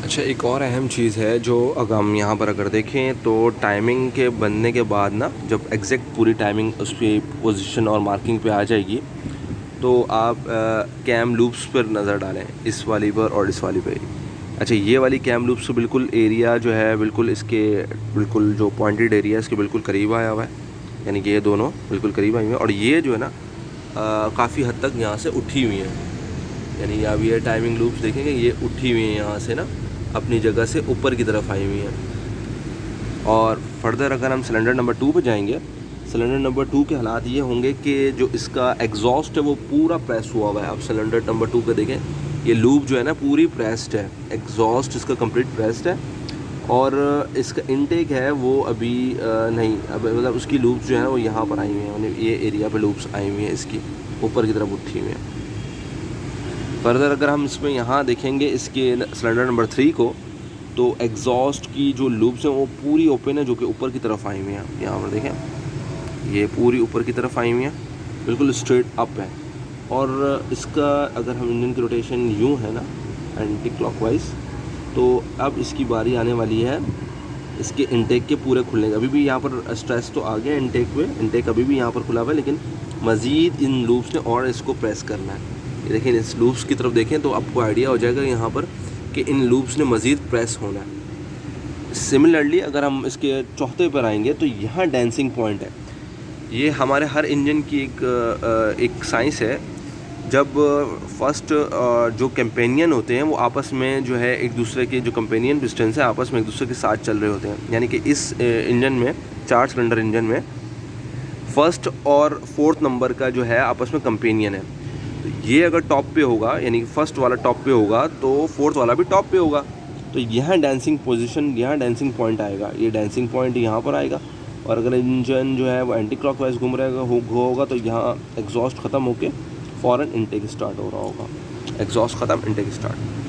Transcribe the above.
अच्छा, एक और अहम चीज़ है जो अगर हम यहाँ पर अगर देखें तो टाइमिंग के बनने के बाद ना, जब एग्जैक्ट पूरी टाइमिंग उसकी पोजीशन और मार्किंग पे आ जाएगी तो आप कैम लूप्स पर नज़र डालें, इस वाली पर और इस वाली पे। अच्छा, ये वाली कैम लूप्स तो बिल्कुल एरिया जो है बिल्कुल इसके बिल्कुल जो पॉइंटेड एरिया इसके बिल्कुल करीब आया हुआ है, यानी कि ये दोनों बिल्कुल करीब आई हुई हैं। और ये जो है ना काफ़ी हद तक यहाँ से उठी हुई हैं, यानी अब ये टाइमिंग लूप्स देखेंगे ये उठी हुई हैं यहाँ से ना, अपनी जगह से ऊपर की तरफ आई हुई हैं। और फर्दर अगर हम सिलेंडर नंबर 2 पे जाएंगे, सिलेंडर नंबर 2 के हालात ये होंगे कि जो इसका एग्जॉस्ट है वो पूरा प्रेस हुआ हुआ है। अब सिलेंडर नंबर 2 पे देखें, ये लूप जो है ना पूरी प्रेस्ड है, एग्जॉस्ट इसका कंप्लीट प्रेस्ड है। और इसका इनटेक है वो अभी नहीं, अब मतलब उसकी लूप्स जो है वो यहाँ पर आई हुई हैं, ये एरिया पे लूप्स आई हुई हैं, इसकी ऊपर की तरफ उठी हुई हैं। फर्दर अगर हम इसमें यहाँ देखेंगे इसके सिलेंडर नंबर 3 को, तो एग्जॉस्ट की जो लूप्स हैं वो पूरी ओपन है, जो कि ऊपर की तरफ आई हुई हैं। यहाँ पर देखें ये पूरी ऊपर की तरफ आई हुई हैं, बिल्कुल स्ट्रेट अप है। और इसका अगर हम इंजन की रोटेशन यूँ है ना एंटी क्लॉकवाइज, तो अब इसकी बारी आने वाली है इसके इंटेक के पूरे खुलने का। अभी भी यहाँ पर स्ट्रेस तो आ गया इंटेक पे, इंटेक अभी भी यहाँ पर खुला हुआ है, लेकिन मज़ीद इन लूप्स ने और इसको प्रेस करना है। ये देखें, इस लूप्स की तरफ देखें तो आपको आइडिया हो जाएगा यहाँ पर कि इन लूप्स ने मज़ीद प्रेस होना है। सिमिलरली अगर हम इसके चौथे पर आएंगे तो यहाँ डेंसिंग पॉइंट है। ये हमारे हर इंजन की एक साइंस है। जब फर्स्ट जो कंपेनियन होते हैं वो आपस में जो है एक दूसरे के, जो कंपेनियन पिस्टन्स हैं आपस में एक दूसरे के साथ चल रहे होते हैं, यानी कि इस इंजन में 4 सिलेंडर इंजन में फर्स्ट और फोर्थ नंबर का जो है आपस में कंपेनियन है। तो ये अगर टॉप पे होगा, यानी कि फर्स्ट वाला टॉप पे होगा तो फोर्थ वाला भी टॉप पे होगा। तो यहाँ डांसिंग पोजीशन, यहाँ डांसिंग पॉइंट आएगा, ये डांसिंग पॉइंट यहाँ पर आएगा। और अगर इंजन जो है वो एंटी क्लॉकवाइज घूम रहेगा होगा तो यहाँ एग्जॉस्ट ख़त्म होके फ़ौरन इनटेक स्टार्ट हो रहा होगा। एग्जॉस्ट ख़त्म, इनटेक स्टार्ट।